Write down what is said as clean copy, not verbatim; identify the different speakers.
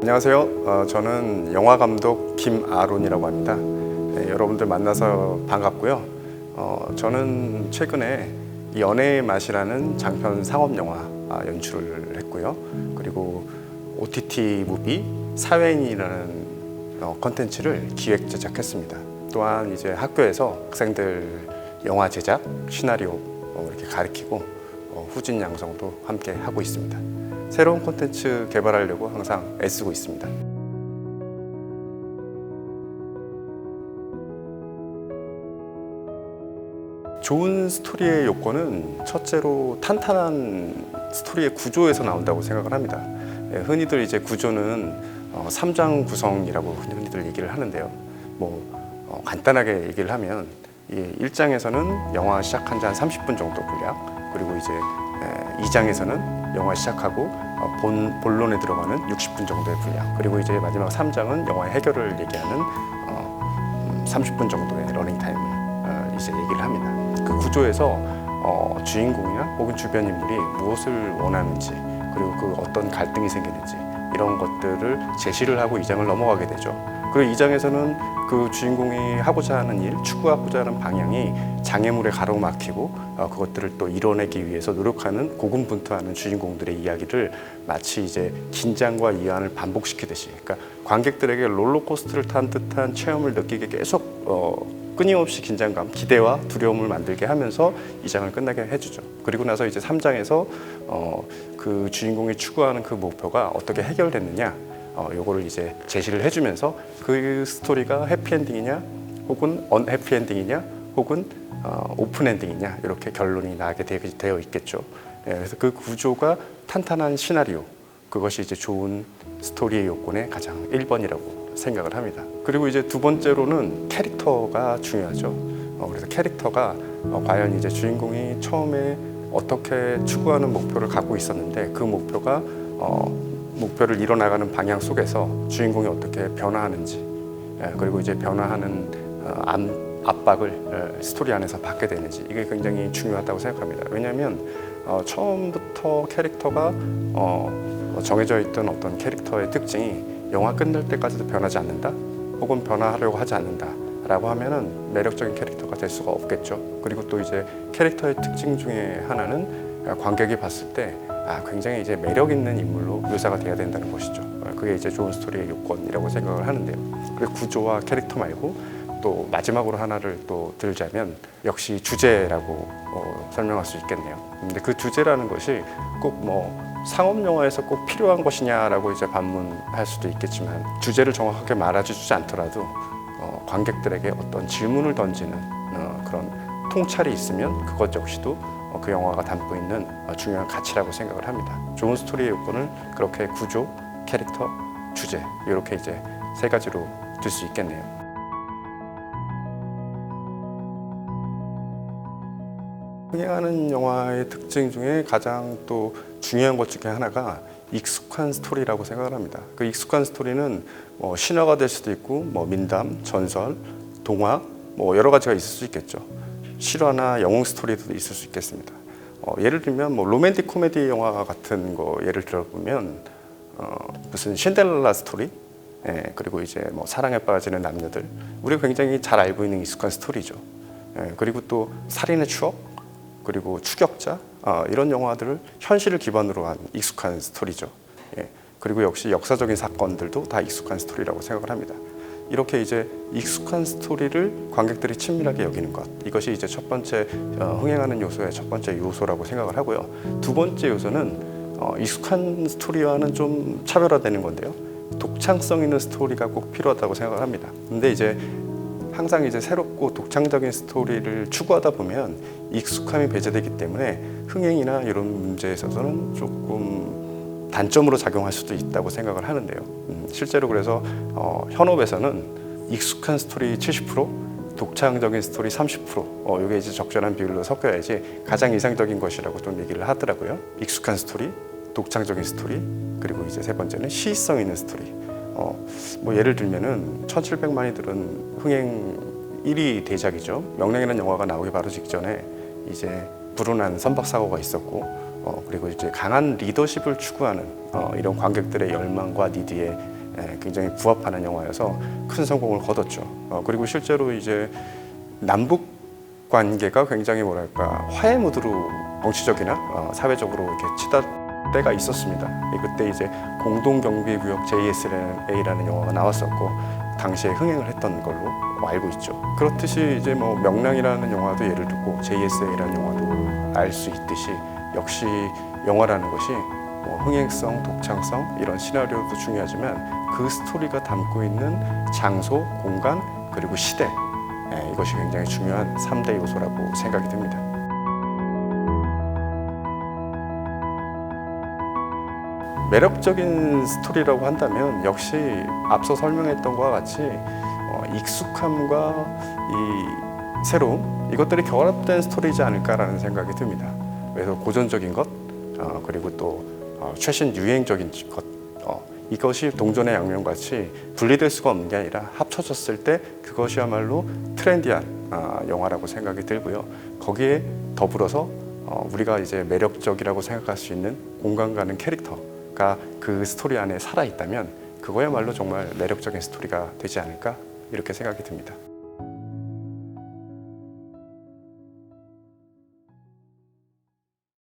Speaker 1: 안녕하세요. 저는 영화감독 김아론이라고 합니다. 여러분들 만나서 반갑고요. 저는 최근에 연애의 맛이라는 장편 상업영화 연출을 했고요. 그리고 OTT 무비 사회인이라는 컨텐츠를 기획 제작했습니다. 또한 이제 학교에서 학생들 영화 제작, 시나리오 이렇게 가르치고 후진 양성도 함께 하고 있습니다. 새로운 콘텐츠 개발하려고 항상 애쓰고 있습니다. 좋은 스토리의 요건은 첫째로 탄탄한 스토리의 구조에서 나온다고 생각을 합니다. 흔히들 이제 구조는 3장 구성이라고 흔히들 얘기를 하는데요. 간단하게 얘기를 하면 1장에서는 영화 시작한 지 한 30분 정도 분량, 그리고 이제 2장에서는 영화 시작하고 본론에 들어가는 60분 정도의 분량, 그리고 이제 마지막 3장은 영화의 해결을 얘기하는 30분 정도의 러닝타임을 이제 얘기를 합니다. 그 구조에서 주인공이나 혹은 주변 인물이 무엇을 원하는지, 그리고 그 어떤 갈등이 생기는지 이런 것들을 제시를 하고 2장을 넘어가게 되죠. 그리고 2장에서는 그 주인공이 하고자 하는 일, 추구하고자 하는 방향이 장애물에 가로막히고 그것들을 또 이뤄내기 위해서 노력하는 고군분투하는 주인공들의 이야기를 마치 이제 긴장과 이완을 반복시키듯이, 그러니까 관객들에게 롤러코스터를 탄 듯한 체험을 느끼게 계속 끊임없이 긴장감, 기대와 두려움을 만들게 하면서 2장을 끝나게 해주죠. 그리고 나서 이제 3장에서 그 주인공이 추구하는 그 목표가 어떻게 해결됐느냐, 요거를 이제 제시를 해주면서 그 스토리가 해피엔딩이냐 혹은 언해피엔딩이냐 혹은 오픈엔딩이냐 이렇게 결론이 나게 되어 있겠죠. 그래서 그 구조가 탄탄한 시나리오, 그것이 이제 좋은 스토리의 요건의 가장 1번이라고 생각을 합니다. 그리고 이제 두 번째로는 캐릭터가 중요하죠. 그래서 캐릭터가 과연 이제 주인공이 처음에 어떻게 추구하는 목표를 갖고 있었는데 그 목표가 목표를 이뤄나가는 방향 속에서 주인공이 어떻게 변화하는지, 그리고 이제 변화하는 압박을 스토리 안에서 받게 되는지, 이게 굉장히 중요하다고 생각합니다. 왜냐하면 처음부터 캐릭터가 정해져 있던 어떤 캐릭터의 특징이 영화 끝날 때까지도 변하지 않는다, 혹은 변화하려고 하지 않는다 라고 하면은 매력적인 캐릭터가 될 수가 없겠죠. 그리고 또 이제 캐릭터의 특징 중에 하나는 관객이 봤을 때 굉장히 이제 매력 있는 인물로 묘사가 돼야 된다는 것이죠. 그게 이제 좋은 스토리의 요건이라고 생각을 하는데요. 그리고 구조와 캐릭터 말고 또 마지막으로 하나를 또 들자면 역시 주제라고 설명할 수 있겠네요. 근데 그 주제라는 것이 꼭 상업 영화에서 꼭 필요한 것이냐라고 이제 반문할 수도 있겠지만, 주제를 정확하게 말해주지 않더라도 관객들에게 어떤 질문을 던지는 그런 통찰이 있으면 그것 역시도 그 영화가 담고 있는 중요한 가치라고 생각을 합니다. 좋은 스토리의 요건을 그렇게 구조, 캐릭터, 주제 이렇게 이제 세 가지로 들 수 있겠네요. 흥행하는 영화의 특징 중에 가장 또 중요한 것 중에 하나가 익숙한 스토리라고 생각을 합니다. 그 익숙한 스토리는 신화가 될 수도 있고 민담, 전설, 동화 여러 가지가 있을 수 있겠죠. 실화나 영웅 스토리도 있을 수 있겠습니다. 예를 들면 로맨틱 코미디 영화 같은 거 예를 들어보면 무슨 신데렐라 스토리, 그리고 이제 사랑에 빠지는 남녀들, 우리가 굉장히 잘 알고 있는 익숙한 스토리죠. 그리고 또 살인의 추억, 그리고 추격자, 이런 영화들을 현실을 기반으로 한 익숙한 스토리죠. 그리고 역시 역사적인 사건들도 다 익숙한 스토리라고 생각을 합니다. 이렇게 이제 익숙한 스토리를 관객들이 친밀하게 여기는 것, 이것이 이제 첫 번째 흥행하는 요소의 첫 번째 요소라고 생각을 하고요. 두 번째 요소는 익숙한 스토리와는 좀 차별화되는 건데요. 독창성 있는 스토리가 꼭 필요하다고 생각을 합니다. 근데 이제 항상 이제 새롭고 독창적인 스토리를 추구하다 보면 익숙함이 배제되기 때문에 흥행이나 이런 문제에 있어서는 조금 단점으로 작용할 수도 있다고 생각을 하는데요. 실제로 그래서 현업에서는 익숙한 스토리 70%, 독창적인 스토리 30%, 이게 이제 적절한 비율로 섞여야지 가장 이상적인 것이라고 좀 얘기를 하더라고요. 익숙한 스토리, 독창적인 스토리, 그리고 이제 세 번째는 시의성 있는 스토리. 예를 들면은 1700만이 들은 흥행 1위 대작이죠. 명량이라는 영화가 나오기 바로 직전에 이제 불운한 선박사고가 있었고, 그리고 이제 강한 리더십을 추구하는 이런 관객들의 열망과 니드에 굉장히 부합하는 영화여서 큰 성공을 거뒀죠. 그리고 실제로 이제 남북 관계가 굉장히 뭐랄까 화해 무드로 정치적이나 사회적으로 이렇게 치닫 때가 있었습니다. 그때 이제 공동경비구역 JSA라는 영화가 나왔었고 당시에 흥행을 했던 걸로 알고 있죠. 그렇듯이 이제 뭐 명랑이라는 영화도 예를 들고 JSA라는 영화도 알 수 있듯이 역시 영화라는 것이 뭐 흥행성, 독창성 이런 시나리오도 중요하지만 그 스토리가 담고 있는 장소, 공간 그리고 시대 이것이 굉장히 중요한 3대 요소라고 생각이 듭니다. 매력적인 스토리라고 한다면 역시 앞서 설명했던 것과 같이 익숙함과 이 새로움 이것들이 결합된 스토리이지 않을까라는 생각이 듭니다. 그래서 고전적인 것 그리고 또 최신 유행적인 것 이것이 동전의 양면같이 분리될 수가 없는 게 아니라 합쳐졌을 때 그것이야말로 트렌디한 영화라고 생각이 들고요. 거기에 더불어서 우리가 이제 매력적이라고 생각할 수 있는 공감 가는 캐릭터가 그 스토리 안에 살아있다면 그거야말로 정말 매력적인 스토리가 되지 않을까 이렇게 생각이 듭니다.